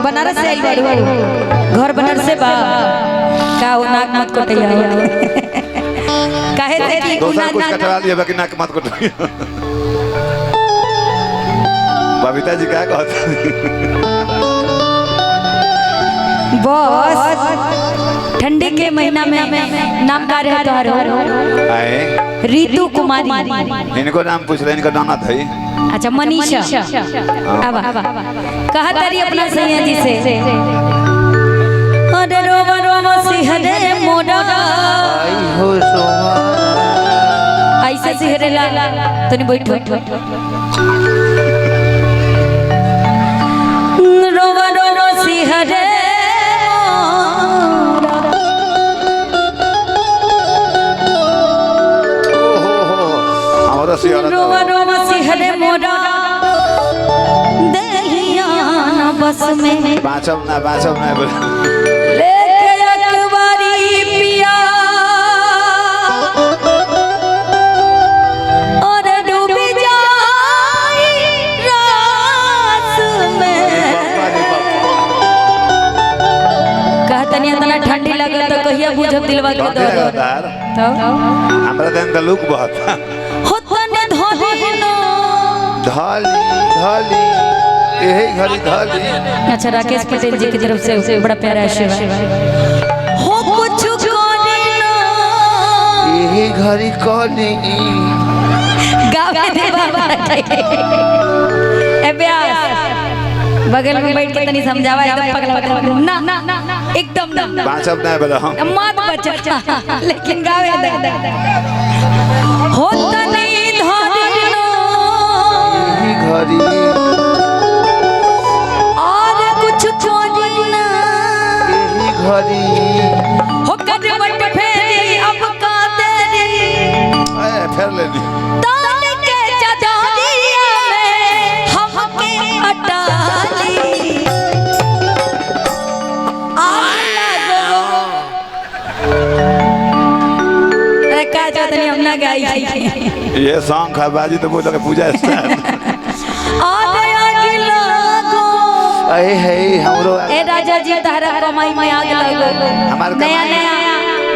बनारस से आई बाड़ू घर बनारस से बा का हो नाक मत कटैया काहे से कि दोसर कुछ कटवा लिया बाकी नाक मत कटवाइए बबीता जी क्या कहते बस ठंडी के महीना में नाम का रहे तोहरो आए ऋतु कुमारी इनको नाम पूछ ले इनका नाना था अच्छा मनीषा आवा कहा तारी अपना सैया जी से अरे रोवा रोवा सिहरे मोरा आई हो सोहा ऐसे सिहरे ला तनी बैठो रोवा रोवा सिहरे रोवा रोवा सिहरे मोरा देहिया न बस में बाँचब ना बोले लेके अखबारी पिया और डूबी जाई रात में कहतनी इतना ठंडी लगे तो कहिया बुझब दिलवा के दो तो हमरा दिन तो लुक बहुत होतने धोलिनो ढाली ढाली यही घड़ी ढाली अच्छा राकेश पटेल जी की तरफ से बड़ा प्यारा आशीर्वाद हो कुछ कोनिनो यही घड़ी कौनी गावे दे बाबा ए ब्यास बगल में बैठ के तनी समझावा एकदम पगला ना एकदम ना बाँचब ना बोले हम मत बचा लेकिन गावे दे होता नहीं धोलिनो यही घड़ी और कुछ कोनिनो यही घड़ी हो करवट फेरी अब का तेरी फिर ले ली तान के चदरिया में हमके अटाली अरे का चतनी हम ना गाई ये सॉन्ग है बाजी तो बोलो कि पूजा स्टार्ट आगे आगे लागो अरे है हमरो ए राजा जी तारा कमाई में आग लगो हमार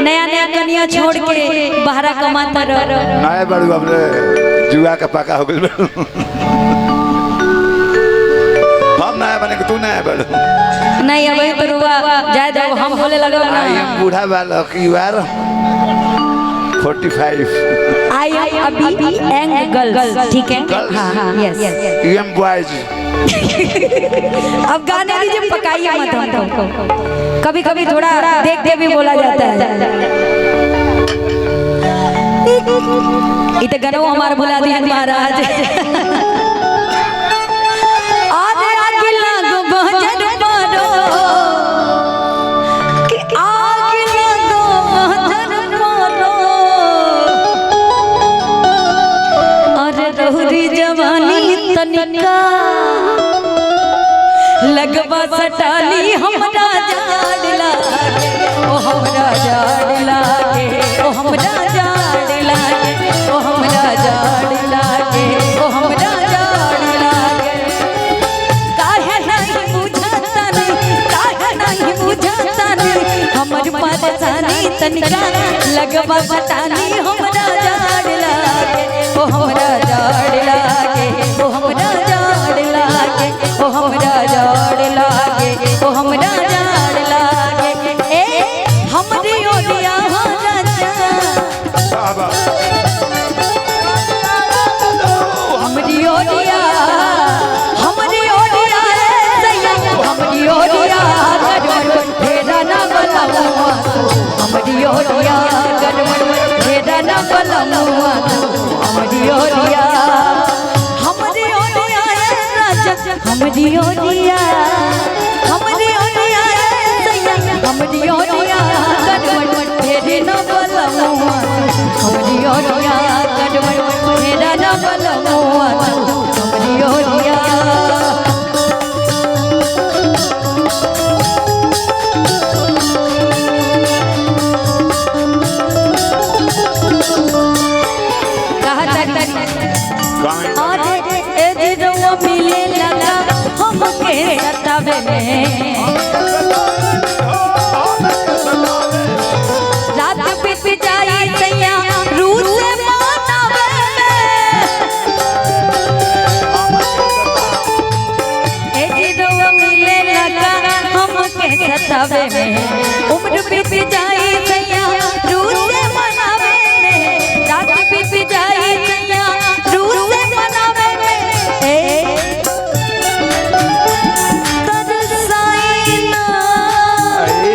नया कनिया छोड़ के बाहरा कमाता रहो नए बड़ू अपने जुआ का पका हो गई हम नया बने कि तू नया बड़ू नहीं अब तो रुआ जाए दो हम बोले लगो ना आई एम बूढ़ा बालक यू आर 45 आई एम अभी यंग गर्ल्स ठीक है हाँ यस यू एम बॉयज अब गाने दीजिए पकाइए मत हमको कभी कभी थोड़ा देख के भी बोला जाता है इते गाना हमार भुला दिया महाराज आधे आगे लागो भजन पारो कि आगे लागो भजन पारो अरे दोहरी जवानी तनिका लगवा सटाली हमरा जाड़ लागे ओ हमरा जाड़ लागे ओ हमरा जाड़ लागे ओ हमरा जाड़ लागे ओ हमरा जाड़ लागे काहे नहीं बुझता नहीं हमर परेशानी तनिका लगवा सटाली हमरा जाड़ लागे ओ हमरा जाड़ लागे ओ हमरा जाड़ लागे ओ हमरा जाड़ लागे ओ हमरा जाड़ लागे ए हमरी ओलिया हो राजा हमरी ओलिया सैया हमरी ओलिया गड़बड़ फेरा ना बलमुआ हमरी ओलिया गड़बड़ फेरा ना बलमुआ हमरी ओलिया हमरी ओलिया सैया हमरी ओलिया गड़बड़ फेरे न बलमुआ हमरी ओलिया गड़बड़ फेरा न बलमुआ हमरी ओलिया कहा तक और ए दिलवा मिले लगा हमके सतावे सतावे में रात बीत जाई सैया रूस से मनावे ए जीवा मिले लगा हमके सतावे में उम्र बीत जाई सैया रूस से मनावे में रात बीत जाई सैया रूस से मनावे में तरसाइना आए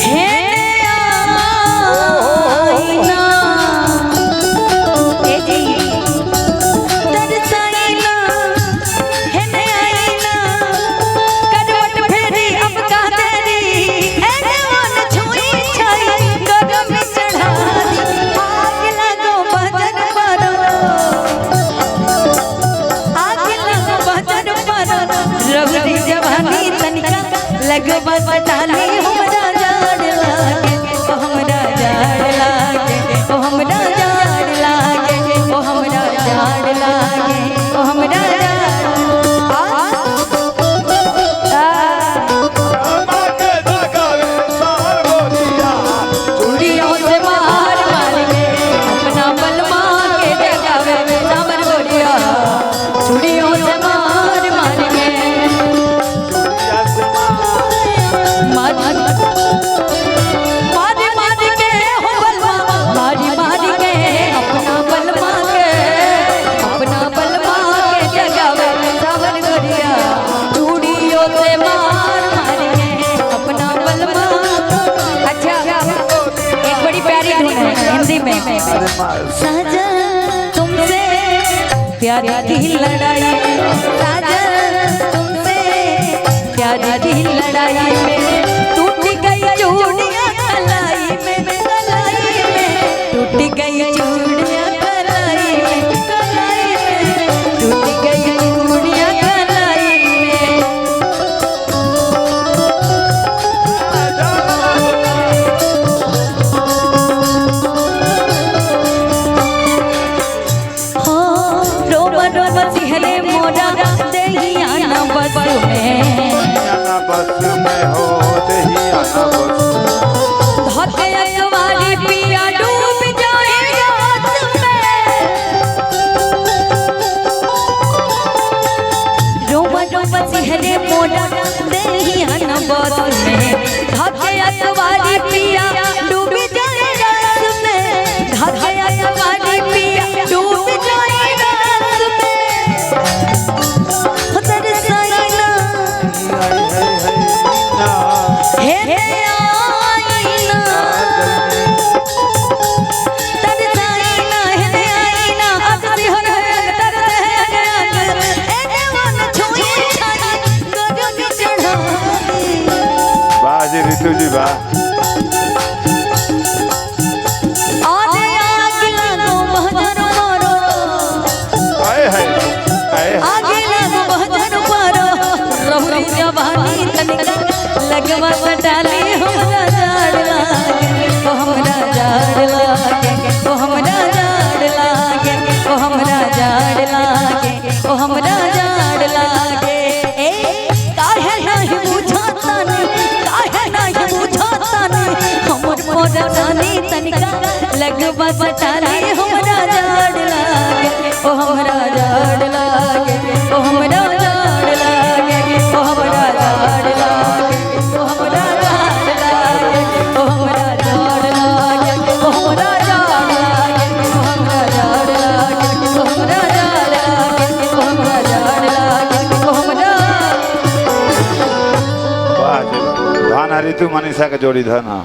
है लगवा बटाली हमरा जाड़ लागे ओ हमरा जाड़ लागे ओ हमरा जाड़ लागे ओ हमरा जाड़ लागे ओ हमरा चूड़ियों से मार मार के अपना बलमा के जगावे सामर गोरिया चूड़ियों से मार मार के हिंदी में साजा तुमसे प्यार की लड़ाई साजा तुमसे प्यार की लड़ाई में टूट गई चूड़ियां कलाई में टूट गई चूड़ियां कलाई में टूट गई चूड़ियां कलाई में सिहरे मोरा दहिया ना बस में हो दहिया ना बस धोते अखबारी पिया डूब जाए रात में रोमा रोमा सिहरे मोरा दहिया ना बस में धोते अखबारी पिया डूब जाए रात में धोते अखबारी पिया डूब जाए ऋतु जी बा लगवा बटाली हमरा जाड़ लागे ओ हमरा जाड़ लागे ओ हमरा जाड़ लागे ओ हमरा जाड़ लागे ओ हमरा जाड़ लागे काहे नहीं बुझातानी काहे नहीं बुझातानी हमर मोरनी तनिका लगवा बटाली हमरा जाड़ लागे ओ हमरा जाड़ लागे ओ हमरा जाड़ लागे ओ हमरा जाड़ लागे ऋतु मनीषा के जोड़ी था ना।